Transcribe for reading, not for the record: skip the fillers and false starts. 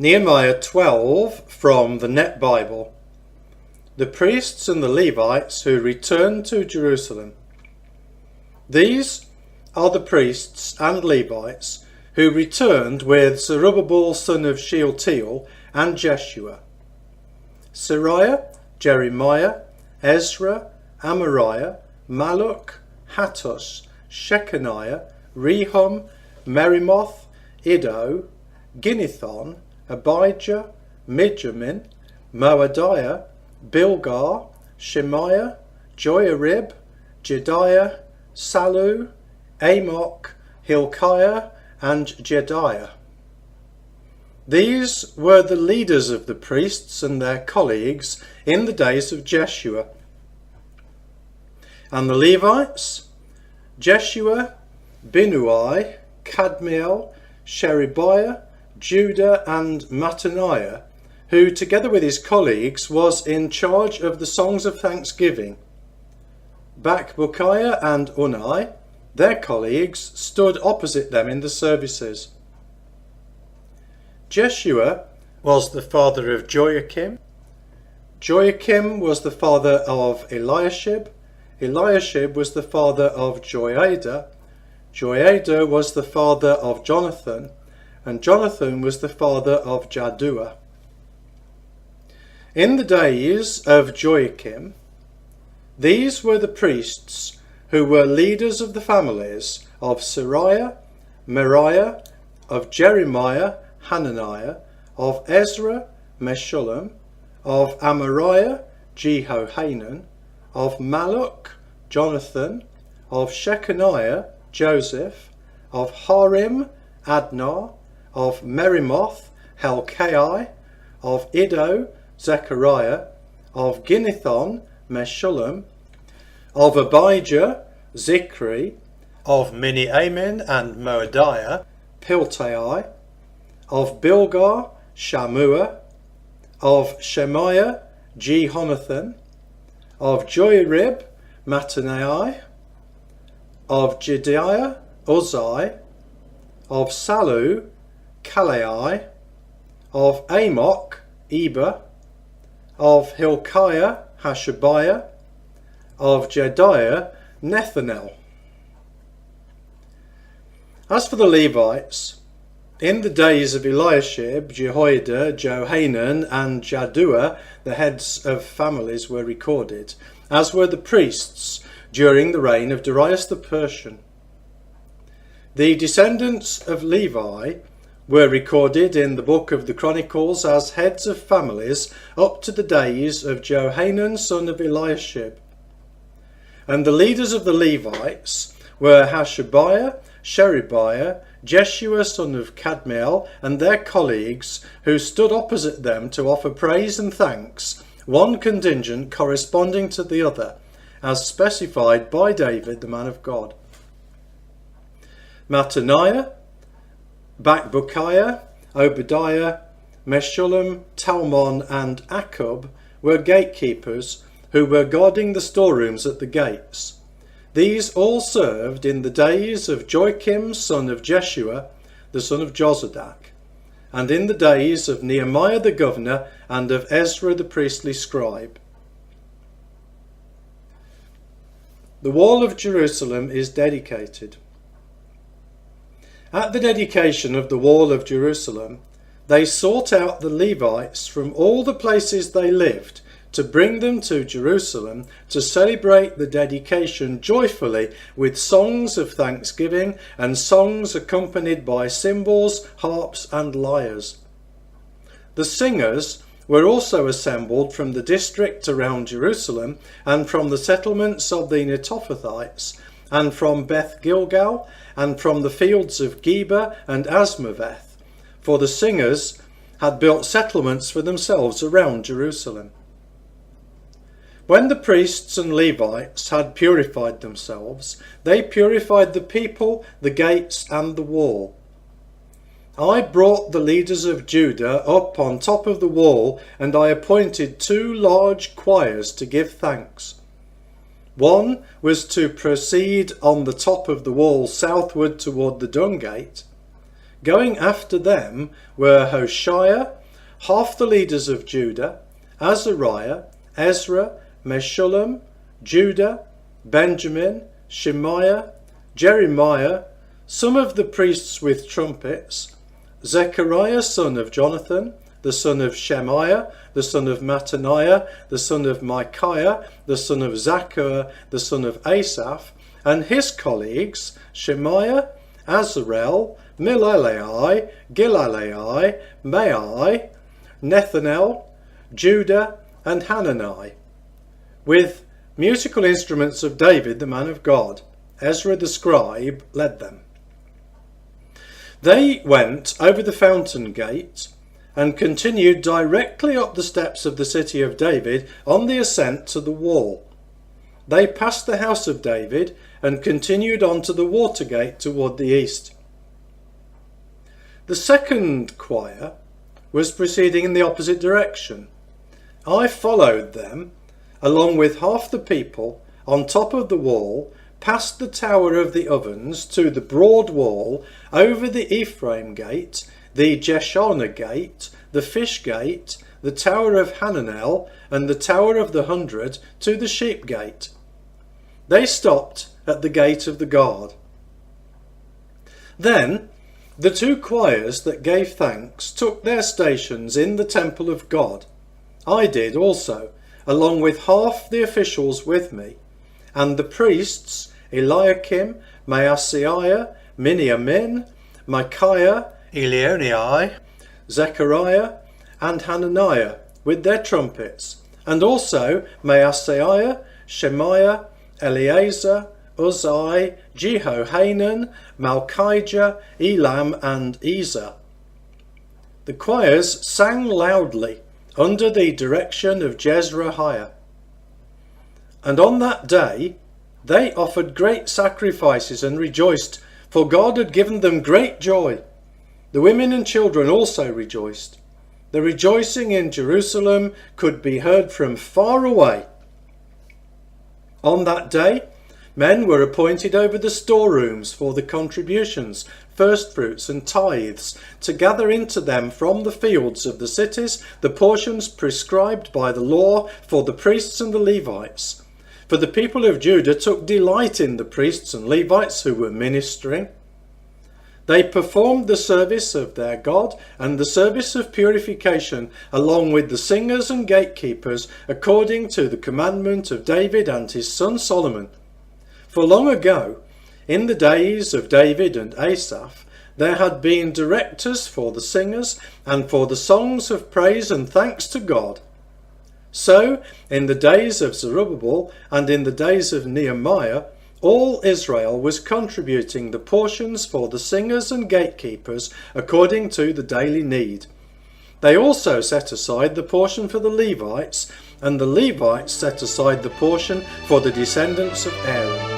Nehemiah 12 from the Net Bible. The priests and the Levites who returned to Jerusalem. These are the priests and Levites who returned with Zerubbabel son of Shealtiel and Jeshua, Seraiah, Jeremiah, Ezra, Amariah, Malluch, Hattush, Shechaniah, Rehum, Merimoth, Iddo, Ginnethon, Abijah, Mijamin, Moadiah, Bilgah, Shemaiah, Joiarib, Jediah, Sallu, Amok, Hilkiah, and Jediah. These were the leaders of the priests and their colleagues in the days of Jeshua. And the Levites, Jeshua, Binnui, Kadmiel, Sherebiah, Judah, and Mattaniah, who together with his colleagues was in charge of the songs of thanksgiving. Bakbukiah and Unai, their colleagues, stood opposite them in the services. Jeshua was the father of Joachim. Joachim was the father of Eliashib. Eliashib was the father of Joiada. Joiada was the father of Jonathan, and Jonathan was the father of Jaddua. In the days of Joachim, these were the priests who were leaders of the families of Seraiah, Meriah, of Jeremiah, Hananiah, of Ezra, Meshullam, of Amariah, Jehohanan, of Malluch, Jonathan, of Shechaniah, Joseph, of Harim, Adnah, of Merimoth, Helkai, of Iddo, Zechariah, of Ginnethon, Meshullam, of Abijah, Zikri, of Miniamin and Moadiah, Piltai, of Bilgah, Shammua, of Shemaiah, Jehonathan, of Joiarib, Mattaniah, of Jediah, Uzai, of Sallu, Kalai, of Amok, Eber, of Hilkiah, Hashabiah, of Jediah, Nethanel. As for the Levites, in the days of Eliashib, Jehoiada, Johanan, and Jaddua, the heads of families were recorded, as were the priests during the reign of Darius the Persian. The descendants of Levi were recorded in the book of the Chronicles as heads of families up to the days of Johanan son of Eliashib. And the leaders of the Levites were Hashabiah, Sherebiah, Jeshua son of Kadmiel, and their colleagues, who stood opposite them to offer praise and thanks, one contingent corresponding to the other, as specified by David, the man of God. Mattaniah, Bakbukiah, Obadiah, Meshullam, Talmon, and Akub were gatekeepers who were guarding the storerooms at the gates. These all served in the days of Joachim son of Jeshua, the son of Jozadak, and in the days of Nehemiah the governor and of Ezra the priestly scribe. The wall of Jerusalem is dedicated. At the dedication of the wall of Jerusalem, they sought out the Levites from all the places they lived to bring them to Jerusalem to celebrate the dedication joyfully with songs of thanksgiving and songs accompanied by cymbals, harps, and lyres. The singers were also assembled from the district around Jerusalem and from the settlements of the Netophathites and from Beth Gilgal and from the fields of Geba and Asmaveth, for the singers had built settlements for themselves around Jerusalem. When the priests and Levites had purified themselves, they purified the people, the gates, and the wall. I brought the leaders of Judah up on top of the wall, and I appointed 2 large choirs to give thanks. One was to proceed on the top of the wall southward toward the Dung Gate, Going after them were Hoshea, half the leaders of Judah, Azariah, Ezra, Meshullam, Judah, Benjamin, Shemaiah, Jeremiah, some of the priests with trumpets, Zechariah son of Jonathan, the son of Shemaiah, the son of Mattaniah, the son of Micaiah, the son of Zachar, the son of Asaph, and his colleagues, Shemaiah, Azarel, Milalai, Gilalai, Mai, Nethanel, Judah, and Hanani, with musical instruments of David, the man of God. Ezra the scribe led them. They went over the fountain gate and continued directly up the steps of the city of David on the ascent to the wall. They passed the house of David and continued on to the water gate toward the east. The second choir was proceeding in the opposite direction. I followed them, along with half the people, on top of the wall, past the tower of the ovens to the broad wall, over the Ephraim gate, the Jeshana gate, the fish gate, the tower of Hananel, and the tower of the 100 to the sheep gate. They stopped at the gate of the guard. Then the two choirs that gave thanks took their stations in the temple of God. I did also, along with half the officials with me, and the priests Eliakim, Maaseiah, Miniamin, Micaiah, Elionai, Zechariah, and Hananiah with their trumpets, and also Maaseiah, Shemaiah, Eleazar, Uzai, Jehohanan, Malchijah, Elam, and Ezer. The choirs sang loudly under the direction of Jezrahiah. And on that day they offered great sacrifices and rejoiced, for God had given them great joy. The women and children also rejoiced. The rejoicing in Jerusalem could be heard from far away. On that day, men were appointed over the storerooms for the contributions, firstfruits and tithes, to gather into them from the fields of the cities the portions prescribed by the law for the priests and the Levites. For the people of Judah took delight in the priests and Levites who were ministering. They performed the service of their God and the service of purification, along with the singers and gatekeepers, according to the commandment of David and his son Solomon. For long ago, in the days of David and Asaph, there had been directors for the singers and for the songs of praise and thanks to God. So, in the days of Zerubbabel and in the days of Nehemiah, all Israel was contributing the portions for the singers and gatekeepers according to the daily need. They also set aside the portion for the Levites, and the Levites set aside the portion for the descendants of Aaron.